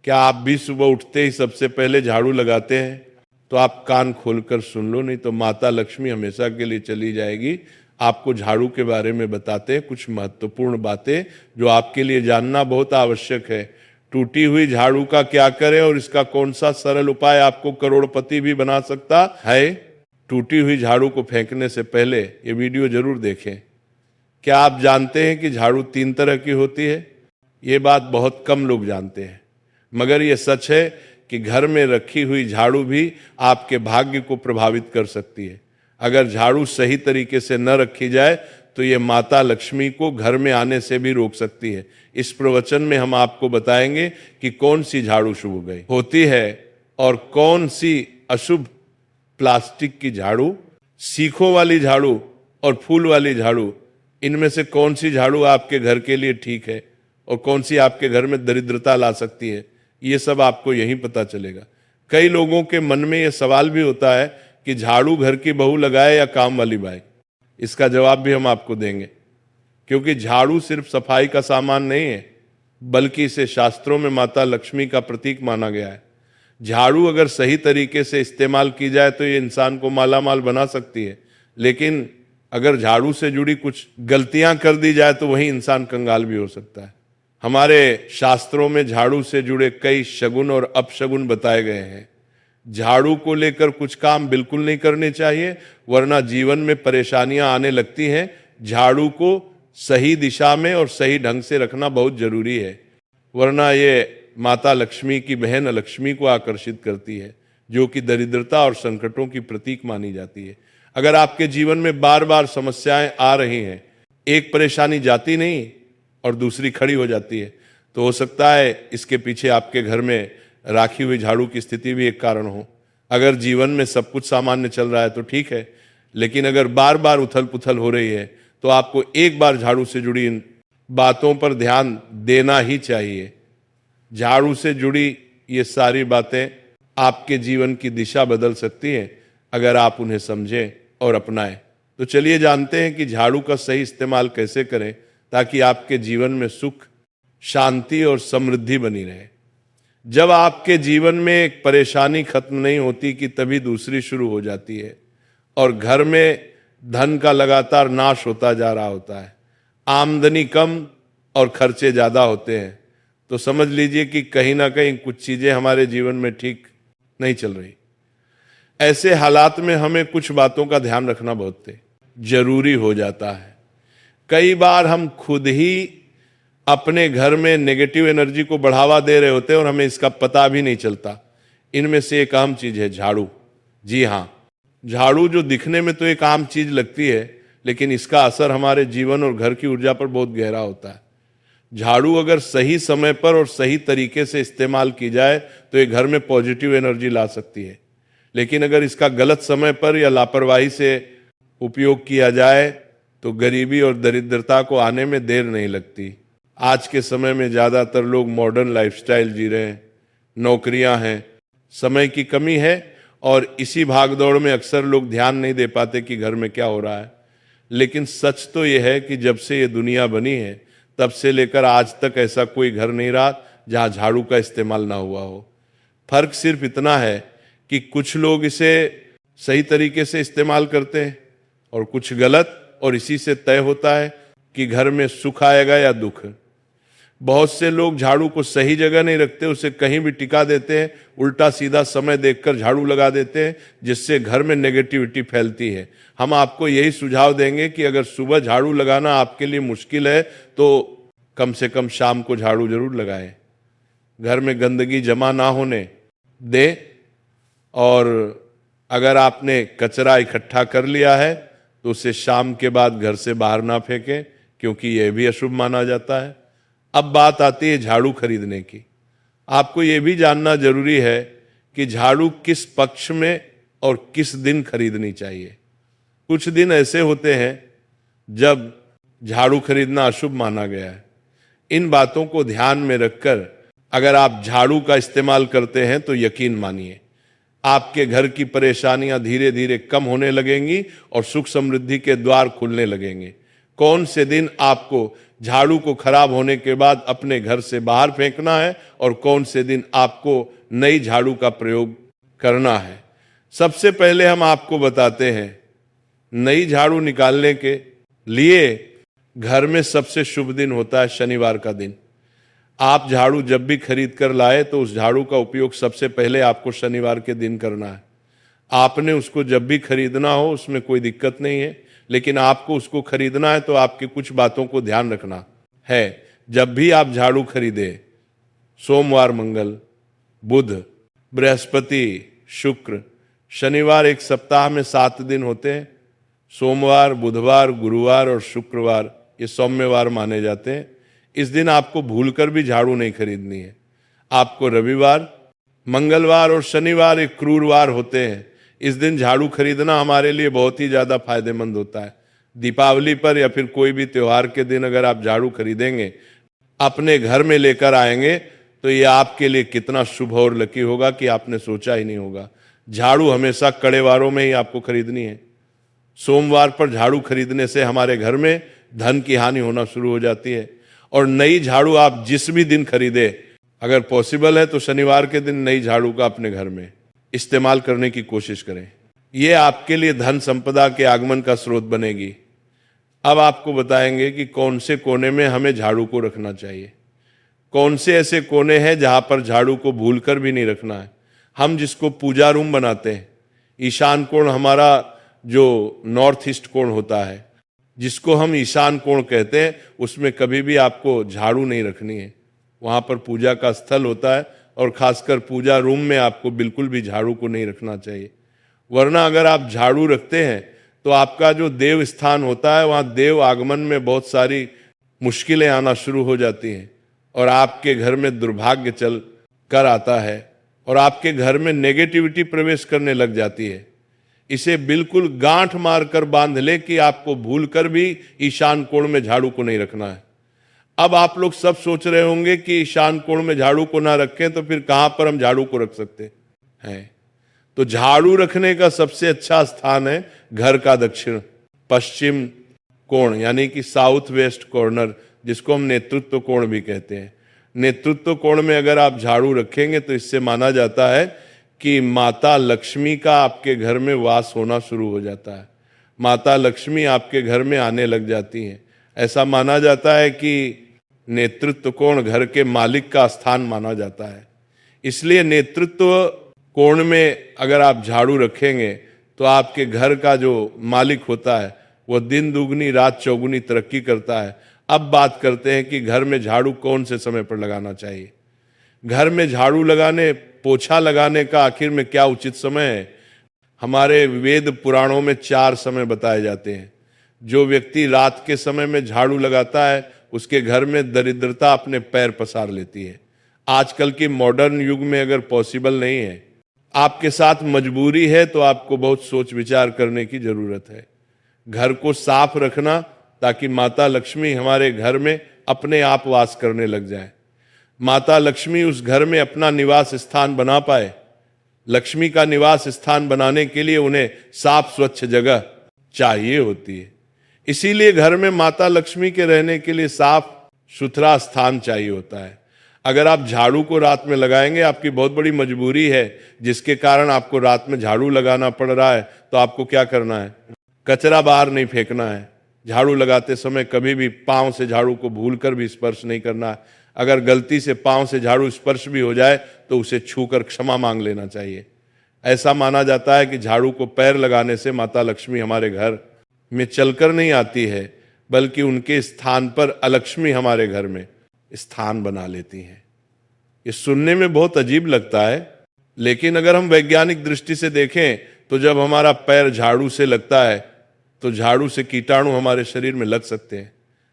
क्या आप भी सुबह उठते ही सबसे पहले झाड़ू लगाते हैं? तो आप कान खोलकर सुन लो, नहीं तो माता लक्ष्मी हमेशा के लिए चली जाएगी। आपको झाड़ू के बारे में बताते हैं कुछ महत्वपूर्ण बातें जो आपके लिए जानना बहुत आवश्यक है। टूटी हुई झाड़ू का क्या करें और इसका कौन सा सरल उपाय आपको करोड़पति भी बना सकता है। टूटी हुई झाड़ू को फेंकने से पहले ये वीडियो जरूर देखें। क्या आप जानते हैं कि झाड़ू 3 तरह की होती है? ये बात बहुत कम लोग जानते हैं, मगर ये सच है कि घर में रखी हुई झाड़ू भी आपके भाग्य को प्रभावित कर सकती है। अगर झाड़ू सही तरीके से न रखी जाए तो ये माता लक्ष्मी को घर में आने से भी रोक सकती है। इस प्रवचन में हम आपको बताएंगे कि कौन सी झाड़ू शुभ गई होती है और कौन सी अशुभ। प्लास्टिक की झाड़ू, सीखों वाली झाड़ू और फूल वाली झाड़ू, इनमें से कौन सी झाड़ू आपके घर के लिए ठीक है और कौन सी आपके घर में दरिद्रता ला सकती है, ये सब आपको यहीं पता चलेगा। कई लोगों के मन में ये सवाल भी होता है कि झाड़ू घर की बहू लगाए या काम वाली बाई। इसका जवाब भी हम आपको देंगे, क्योंकि झाड़ू सिर्फ सफाई का सामान नहीं है, बल्कि इसे शास्त्रों में माता लक्ष्मी का प्रतीक माना गया है। झाड़ू अगर सही तरीके से इस्तेमाल की जाए तो ये इंसान को मालामाल बना सकती है, लेकिन अगर झाड़ू से जुड़ी कुछ गलतियां कर दी जाए तो वही इंसान कंगाल भी हो सकता है। हमारे शास्त्रों में झाड़ू से जुड़े कई शगुन और अपशगुन बताए गए हैं। झाड़ू को लेकर कुछ काम बिल्कुल नहीं करने चाहिए, वरना जीवन में परेशानियां आने लगती हैं। झाड़ू को सही दिशा में और सही ढंग से रखना बहुत जरूरी है, वरना ये माता लक्ष्मी की बहन लक्ष्मी को आकर्षित करती है, जो कि दरिद्रता और संकटों की प्रतीक मानी जाती है। अगर आपके जीवन में बार बार समस्याएं आ रही हैं, एक परेशानी जाती नहीं और दूसरी खड़ी हो जाती है, तो हो सकता है इसके पीछे आपके घर में राखी हुई झाड़ू की स्थिति भी एक कारण हो। अगर जीवन में सब कुछ सामान्य चल रहा है तो ठीक है, लेकिन अगर बार बार उथल पुथल हो रही है तो आपको एक बार झाड़ू से जुड़ी इन बातों पर ध्यान देना ही चाहिए। झाड़ू से जुड़ी ये सारी बातें आपके जीवन की दिशा बदल सकती हैं अगर आप उन्हें समझें और अपनाएं। तो चलिए जानते हैं कि झाड़ू का सही इस्तेमाल कैसे करें ताकि आपके जीवन में सुख, शांति और समृद्धि बनी रहे। जब आपके जीवन में एक परेशानी खत्म नहीं होती कि तभी दूसरी शुरू हो जाती है और घर में धन का लगातार नाश होता जा रहा होता है, आमदनी कम और खर्चे ज्यादा होते हैं, तो समझ लीजिए कि कहीं ना कहीं कुछ चीजें हमारे जीवन में ठीक नहीं चल रही। ऐसे हालात में हमें कुछ बातों का ध्यान रखना बहुत जरूरी हो जाता है। कई बार हम खुद ही अपने घर में नेगेटिव एनर्जी को बढ़ावा दे रहे होते हैं और हमें इसका पता भी नहीं चलता। इनमें से एक आम चीज है झाड़ू। जी हाँ, झाड़ू जो दिखने में तो एक आम चीज लगती है, लेकिन इसका असर हमारे जीवन और घर की ऊर्जा पर बहुत गहरा होता है। झाड़ू अगर सही समय पर और सही तरीके से इस्तेमाल की जाए तो ये घर में पॉजिटिव एनर्जी ला सकती है, लेकिन अगर इसका गलत समय पर या लापरवाही से उपयोग किया जाए तो गरीबी और दरिद्रता को आने में देर नहीं लगती। आज के समय में ज़्यादातर लोग मॉडर्न लाइफस्टाइल जी रहे हैं, नौकरियां हैं, समय की कमी है और इसी भागदौड़ में अक्सर लोग ध्यान नहीं दे पाते कि घर में क्या हो रहा है। लेकिन सच तो यह है कि जब से ये दुनिया बनी है तब से लेकर आज तक ऐसा कोई घर नहीं रहा जहां झाड़ू का इस्तेमाल ना हुआ हो। फर्क सिर्फ इतना है कि कुछ लोग इसे सही तरीके से इस्तेमाल करते हैं और कुछ गलत, और इसी से तय होता है कि घर में सुख आएगा या दुख। बहुत से लोग झाड़ू को सही जगह नहीं रखते, उसे कहीं भी टिका देते हैं, उल्टा सीधा समय देखकर झाड़ू लगा देते हैं, जिससे घर में नेगेटिविटी फैलती है। हम आपको यही सुझाव देंगे कि अगर सुबह झाड़ू लगाना आपके लिए मुश्किल है तो कम से कम शाम को झाड़ू जरूर लगाएं। घर में गंदगी जमा ना होने दें, और अगर आपने कचरा इकट्ठा कर लिया है तो उसे शाम के बाद घर से बाहर ना फेंकें, क्योंकि यह भी अशुभ माना जाता है। अब बात आती है झाड़ू खरीदने की। आपको यह भी जानना जरूरी है कि झाड़ू किस पक्ष में और किस दिन खरीदनी चाहिए। कुछ दिन ऐसे होते हैं जब झाड़ू खरीदना अशुभ माना गया है। इन बातों को ध्यान में रखकर अगर आप झाड़ू का इस्तेमाल करते हैं तो यकीन मानिए आपके घर की परेशानियां धीरे धीरे कम होने लगेंगी और सुख समृद्धि के द्वार खुलने लगेंगे। कौन से दिन आपको झाड़ू को खराब होने के बाद अपने घर से बाहर फेंकना है और कौन से दिन आपको नई झाड़ू का प्रयोग करना है। सबसे पहले हम आपको बताते हैं, नई झाड़ू निकालने के लिए घर में सबसे शुभ दिन होता है शनिवार का दिन। आप झाड़ू जब भी खरीद कर लाए तो उस झाड़ू का उपयोग सबसे पहले आपको शनिवार के दिन करना है। आपने उसको जब भी खरीदना हो उसमें कोई दिक्कत नहीं है, लेकिन आपको उसको खरीदना है तो आपकी कुछ बातों को ध्यान रखना है। जब भी आप झाड़ू खरीदे, सोमवार, मंगल, बुध, बृहस्पति, शुक्र, शनिवार, एक सप्ताह में 7 दिन होते हैं। सोमवार, बुधवार, गुरुवार और शुक्रवार ये सौम्यवार माने जाते हैं। इस दिन आपको भूलकर भी झाड़ू नहीं खरीदनी है। आपको रविवार, मंगलवार और शनिवार एक क्रूरवार होते हैं। इस दिन झाड़ू खरीदना हमारे लिए बहुत ही ज्यादा फायदेमंद होता है। दीपावली पर या फिर कोई भी त्योहार के दिन अगर आप झाड़ू खरीदेंगे, अपने घर में लेकर आएंगे, तो ये आपके लिए कितना शुभ और लकी होगा कि आपने सोचा ही नहीं होगा। झाड़ू हमेशा कड़े वारों में ही आपको खरीदनी है। सोमवार पर झाड़ू खरीदने से हमारे घर में धन की हानि होना शुरू हो जाती है। और नई झाड़ू आप जिस भी दिन खरीदे, अगर पॉसिबल है तो शनिवार के दिन नई झाड़ू का अपने घर में इस्तेमाल करने की कोशिश करें। ये आपके लिए धन संपदा के आगमन का स्रोत बनेगी। अब आपको बताएंगे कि कौन से कोने में हमें झाड़ू को रखना चाहिए, कौन से ऐसे कोने हैं जहां पर झाड़ू को भूलकर भी नहीं रखना है। हम जिसको पूजा रूम बनाते हैं, ईशान कोण हमारा जो नॉर्थ ईस्ट कोण होता है, जिसको हम ईशान कोण कहते हैं, उसमें कभी भी आपको झाड़ू नहीं रखनी है। वहां पर पूजा का स्थल होता है और खासकर पूजा रूम में आपको बिल्कुल भी झाड़ू को नहीं रखना चाहिए। वरना अगर आप झाड़ू रखते हैं तो आपका जो देव स्थान होता है, वहां देव आगमन में बहुत सारी मुश्किलें आना शुरू हो जाती हैं और आपके घर में दुर्भाग्य चल कर आता है और आपके घर में नेगेटिविटी प्रवेश करने लग जाती है। इसे बिल्कुल गांठ मारकर बांध ले कि आपको भूलकर भी ईशान कोण में झाड़ू को नहीं रखना है। अब आप लोग सब सोच रहे होंगे कि ईशान कोण में झाड़ू को ना रखें तो फिर कहां पर हम झाड़ू को रख सकते हैं। तो झाड़ू रखने का सबसे अच्छा स्थान है घर का दक्षिण पश्चिम कोण, यानी कि साउथ वेस्ट कॉर्नर, जिसको हम नेतृत्व कोण भी कहते हैं। नेतृत्व कोण में अगर आप झाड़ू रखेंगे तो इससे माना जाता है कि माता लक्ष्मी का आपके घर में वास होना शुरू हो जाता है। माता लक्ष्मी आपके घर में आने लग जाती हैं। ऐसा माना जाता है कि नेतृत्व कोण घर के मालिक का स्थान माना जाता है। इसलिए नेतृत्व कोण में अगर आप झाड़ू रखेंगे तो आपके घर का जो मालिक होता है वो दिन दुगनी रात चौगुनी तरक्की करता है। अब बात करते हैं कि घर में झाड़ू कौन से समय पर लगाना चाहिए। घर में झाड़ू लगाने, पोछा लगाने का आखिर में क्या उचित समय है? हमारे वेद पुराणों में 4 समय बताए जाते हैं। जो व्यक्ति रात के समय में झाड़ू लगाता है उसके घर में दरिद्रता अपने पैर पसार लेती है। आजकल के मॉडर्न युग में अगर पॉसिबल नहीं है, आपके साथ मजबूरी है, तो आपको बहुत सोच विचार करने की जरूरत है। घर को साफ रखना ताकि माता लक्ष्मी हमारे घर में अपने आप वास करने लग जाए। माता लक्ष्मी उस घर में अपना निवास स्थान बना पाए। लक्ष्मी का निवास स्थान बनाने के लिए उन्हें साफ स्वच्छ जगह चाहिए होती है। इसीलिए घर में माता लक्ष्मी के रहने के लिए साफ सुथरा स्थान चाहिए होता है। अगर आप झाड़ू को रात में लगाएंगे, आपकी बहुत बड़ी मजबूरी है जिसके कारण आपको रात में झाड़ू लगाना पड़ रहा है, तो आपको क्या करना है? कचरा बाहर नहीं फेंकना है। झाड़ू लगाते समय कभी भी पांव से झाड़ू को भूलकर भी स्पर्श नहीं करना है। अगर गलती से पांव से झाड़ू स्पर्श भी हो जाए तो उसे छूकर क्षमा मांग लेना चाहिए। ऐसा माना जाता है कि झाड़ू को पैर लगाने से माता लक्ष्मी हमारे घर में चलकर नहीं आती है, बल्कि उनके स्थान पर अलक्ष्मी हमारे घर में स्थान बना लेती हैं। ये सुनने में बहुत अजीब लगता है, लेकिन अगर हम वैज्ञानिक दृष्टि से देखें तो जब हमारा पैर झाड़ू से लगता है तो झाड़ू से कीटाणु हमारे शरीर में लग सकते हैं।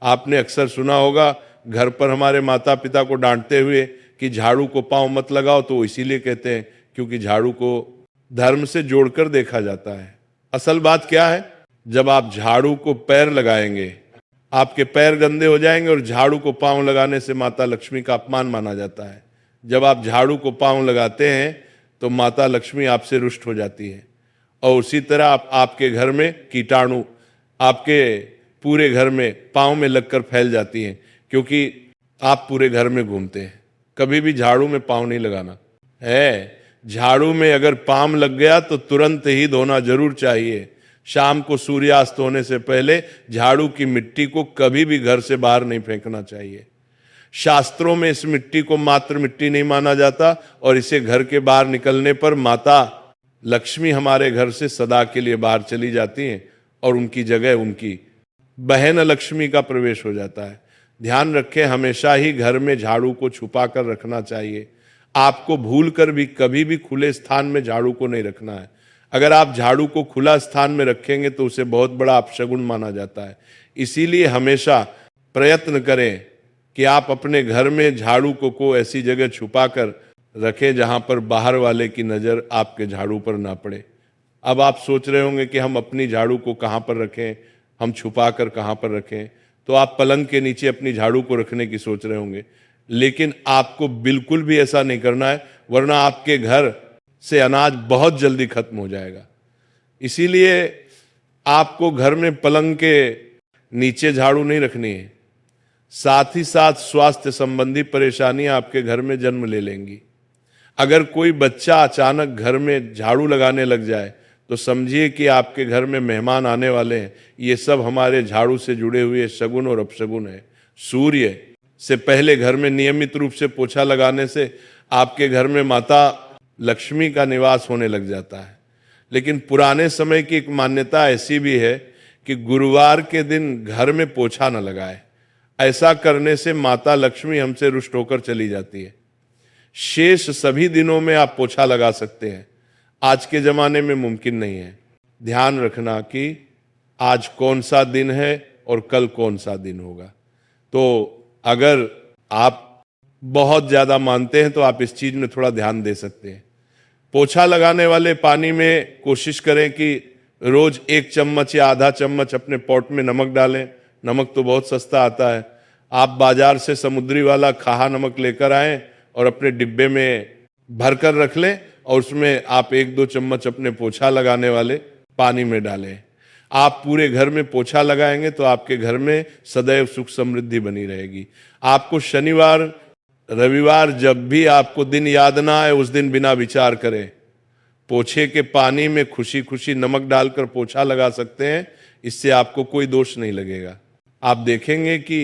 आपने अक्सर सुना होगा घर पर हमारे माता पिता को डांटते हुए कि झाड़ू को पांव मत लगाओ, तो इसीलिए कहते हैं क्योंकि झाड़ू को धर्म से जोड़कर देखा जाता है। असल बात क्या है? जब आप झाड़ू को पैर लगाएंगे, आपके पैर गंदे हो जाएंगे और झाड़ू को पांव लगाने से माता लक्ष्मी का अपमान माना जाता है। जब आप झाड़ू को पांव लगाते हैं तो माता लक्ष्मी आपसे रुष्ट हो जाती है और उसी तरह आपके घर में कीटाणु, आपके पूरे घर में पाँव में लगकर फैल जाती हैं, क्योंकि आप पूरे घर में घूमते हैं। कभी भी झाड़ू में पाँव नहीं लगाना है। झाड़ू में अगर पाम लग गया तो तुरंत ही धोना जरूर चाहिए। शाम को सूर्यास्त होने से पहले झाड़ू की मिट्टी को कभी भी घर से बाहर नहीं फेंकना चाहिए। शास्त्रों में इस मिट्टी को मात्र मिट्टी नहीं माना जाता, और इसे घर के बाहर निकलने पर माता लक्ष्मी हमारे घर से सदा के लिए बाहर चली जाती हैं और उनकी जगह उनकी बहन लक्ष्मी का प्रवेश हो जाता है। ध्यान रखें, हमेशा ही घर में झाड़ू को छुपा कर रखना चाहिए। आपको भूल कर भी कभी भी खुले स्थान में झाड़ू को नहीं रखना है। अगर आप झाड़ू को खुला स्थान में रखेंगे तो उसे बहुत बड़ा अपशगुन माना जाता है। इसीलिए हमेशा प्रयत्न करें कि आप अपने घर में झाड़ू को ऐसी जगह छुपा कर रखें जहां पर बाहर वाले की नजर आपके झाड़ू पर ना पड़े। अब आप सोच रहे होंगे कि हम अपनी झाड़ू को कहां पर रखें, हम छुपा कर कहां पर रखें। तो आप पलंग के नीचे अपनी झाड़ू को रखने की सोच रहे होंगे, लेकिन आपको बिल्कुल भी ऐसा नहीं करना है, वरना आपके घर से अनाज बहुत जल्दी खत्म हो जाएगा। इसीलिए आपको घर में पलंग के नीचे झाड़ू नहीं रखनी है। साथ ही साथ स्वास्थ्य संबंधी परेशानियां आपके घर में जन्म ले लेंगी। अगर कोई बच्चा अचानक घर में झाड़ू लगाने लग जाए तो समझिए कि आपके घर में मेहमान आने वाले हैं। ये सब हमारे झाड़ू से जुड़े हुए शगुन और अपशगुन है। सूर्य से पहले घर में नियमित रूप से पोछा लगाने से आपके घर में माता लक्ष्मी का निवास होने लग जाता है। लेकिन पुराने समय की एक मान्यता ऐसी भी है कि गुरुवार के दिन घर में पोछा न लगाए। ऐसा करने से माता लक्ष्मी हमसे रुष्ट होकर चली जाती है। शेष सभी दिनों में आप पोछा लगा सकते हैं, आज के जमाने में मुमकिन नहीं है। ध्यान रखना कि आज कौन सा दिन है और कल कौन सा दिन होगा। तो अगर आप बहुत ज्यादा मानते हैं तो आप इस चीज में थोड़ा ध्यान दे सकते हैं। पोछा लगाने वाले पानी में कोशिश करें कि रोज 1 चम्मच या आधा चम्मच अपने पॉट में नमक डालें। नमक तो बहुत सस्ता आता है। आप बाजार से समुद्री वाला खाहा नमक लेकर आएं और अपने डिब्बे में भरकर रख लें, और उसमें आप 1-2 चम्मच अपने पोछा लगाने वाले पानी में डालें। आप पूरे घर में पोछा लगाएंगे तो आपके घर में सदैव सुख समृद्धि बनी रहेगी। आपको शनिवार रविवार जब भी आपको दिन याद ना आए, उस दिन बिना विचार करें पोछे के पानी में खुशी खुशी नमक डालकर पोछा लगा सकते हैं। इससे आपको कोई दोष नहीं लगेगा। आप देखेंगे कि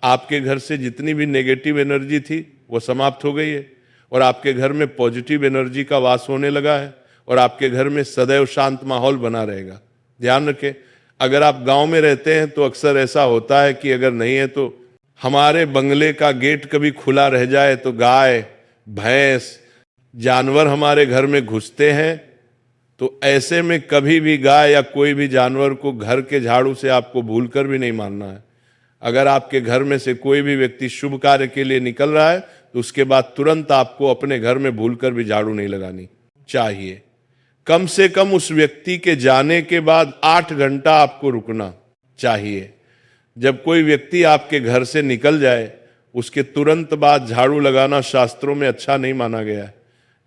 आपके घर से जितनी भी नेगेटिव एनर्जी थी वो समाप्त हो गई है, और आपके घर में पॉजिटिव एनर्जी का वास होने लगा है, और आपके घर में सदैव शांत माहौल बना रहेगा। ध्यान रखें, अगर आप गांव में रहते हैं तो अक्सर ऐसा होता है कि अगर नहीं है तो हमारे बंगले का गेट कभी खुला रह जाए तो गाय भैंस जानवर हमारे घर में घुसते हैं। तो ऐसे में कभी भी गाय या कोई भी जानवर को घर के झाड़ू से आपको भूलकर भी नहीं मारना है। अगर आपके घर में से कोई भी व्यक्ति शुभ कार्य के लिए निकल रहा है तो उसके बाद तुरंत आपको अपने घर में भूलकर भी झाड़ू नहीं लगानी चाहिए। कम से कम उस व्यक्ति के जाने के बाद 8 घंटा आपको रुकना चाहिए। जब कोई व्यक्ति आपके घर से निकल जाए उसके तुरंत बाद झाड़ू लगाना शास्त्रों में अच्छा नहीं माना गया है।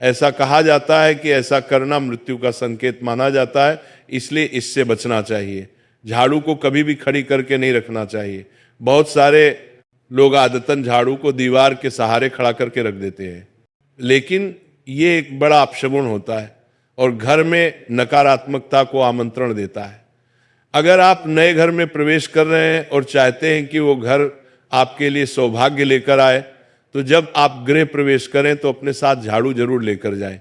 ऐसा कहा जाता है कि ऐसा करना मृत्यु का संकेत माना जाता है, इसलिए इससे बचना चाहिए। झाड़ू को कभी भी खड़ी करके नहीं रखना चाहिए। बहुत सारे लोग आदतन झाड़ू को दीवार के सहारे खड़ा करके रख देते हैं, लेकिन ये एक बड़ा अपशगुन होता है और घर में नकारात्मकता को आमंत्रण देता है। अगर आप नए घर में प्रवेश कर रहे हैं और चाहते हैं कि वो घर आपके लिए सौभाग्य लेकर आए, तो जब आप गृह प्रवेश करें तो अपने साथ झाड़ू जरूर लेकर जाएं।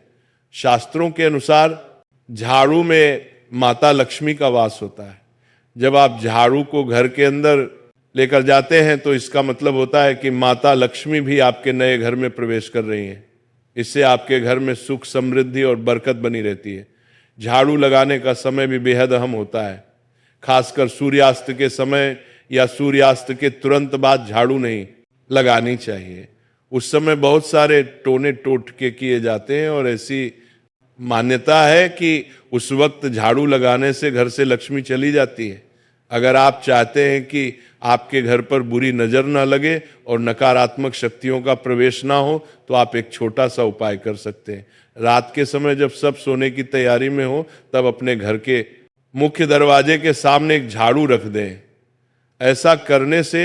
शास्त्रों के अनुसार झाड़ू में माता लक्ष्मी का वास होता है। जब आप झाड़ू को घर के अंदर लेकर जाते हैं तो इसका मतलब होता है कि माता लक्ष्मी भी आपके नए घर में प्रवेश कर रही हैं। इससे आपके घर में सुख समृद्धि और बरकत बनी रहती है। झाड़ू लगाने का समय भी बेहद अहम होता है। खासकर सूर्यास्त के समय या सूर्यास्त के तुरंत बाद झाड़ू नहीं लगानी चाहिए। उस समय बहुत सारे टोने टोटके किए जाते हैं और ऐसी मान्यता है कि उस वक्त झाड़ू लगाने से घर से लक्ष्मी चली जाती है। अगर आप चाहते हैं कि आपके घर पर बुरी नजर ना लगे और नकारात्मक शक्तियों का प्रवेश ना हो तो आप एक छोटा सा उपाय कर सकते हैं। रात के समय जब सब सोने की तैयारी में हो तब अपने घर के मुख्य दरवाजे के सामने एक झाड़ू रख दें ऐसा करने से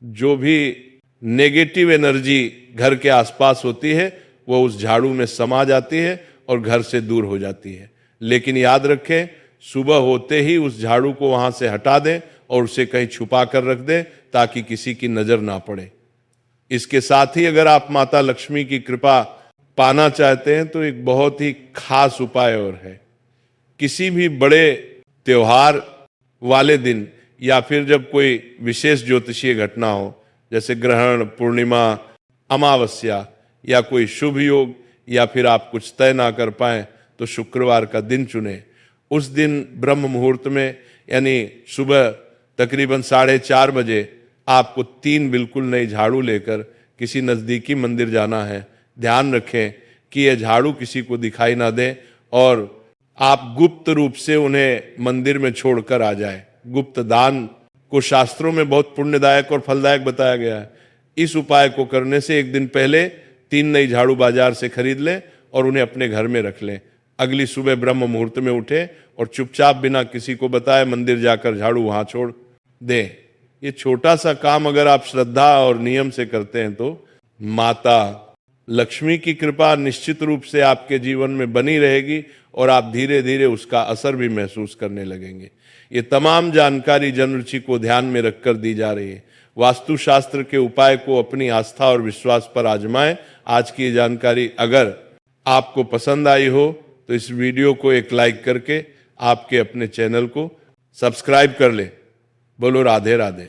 जो भी नेगेटिव एनर्जी घर के आसपास होती है वो उस झाड़ू में समा जाती है और घर से दूर हो जाती है। लेकिन याद रखें, सुबह होते ही उस झाड़ू को वहां से हटा दें और उसे कहीं छुपा कर रख दें ताकि किसी की नजर ना पड़े। इसके साथ ही अगर आप माता लक्ष्मी की कृपा पाना चाहते हैं तो एक बहुत ही खास उपाय और है। किसी भी बड़े त्योहार वाले दिन या फिर जब कोई विशेष ज्योतिषीय घटना हो, जैसे ग्रहण, पूर्णिमा, अमावस्या या कोई शुभ योग, या फिर आप कुछ तय ना कर पाए तो शुक्रवार का दिन चुने। उस दिन ब्रह्म मुहूर्त में यानी सुबह तकरीबन 4:30 बजे आपको 3 बिल्कुल नई झाड़ू लेकर किसी नजदीकी मंदिर जाना है। ध्यान रखें कि यह झाड़ू किसी को दिखाई ना दे और आप गुप्त रूप से उन्हें मंदिर में छोड़कर आ जाए। गुप्त दान को शास्त्रों में बहुत पुण्यदायक और फलदायक बताया गया है। इस उपाय को करने से एक दिन पहले 3 नई झाड़ू बाजार से खरीद लें और उन्हें अपने घर में रख लें। अगली सुबह ब्रह्म मुहूर्त में उठे और चुपचाप बिना किसी को बताए मंदिर जाकर झाड़ू वहां छोड़ दें। ये छोटा सा काम अगर आप श्रद्धा और नियम से करते हैं तो माता लक्ष्मी की कृपा निश्चित रूप से आपके जीवन में बनी रहेगी और आप धीरे धीरे उसका असर भी महसूस करने लगेंगे। ये तमाम जानकारी जनरुचि को ध्यान में रखकर दी जा रही है। वास्तुशास्त्र के उपाय को अपनी आस्था और विश्वास पर आजमाएं। आज की ये जानकारी अगर आपको पसंद आई हो तो इस वीडियो को एक लाइक करके आपके अपने चैनल को सब्सक्राइब कर ले। बोलो राधे राधे।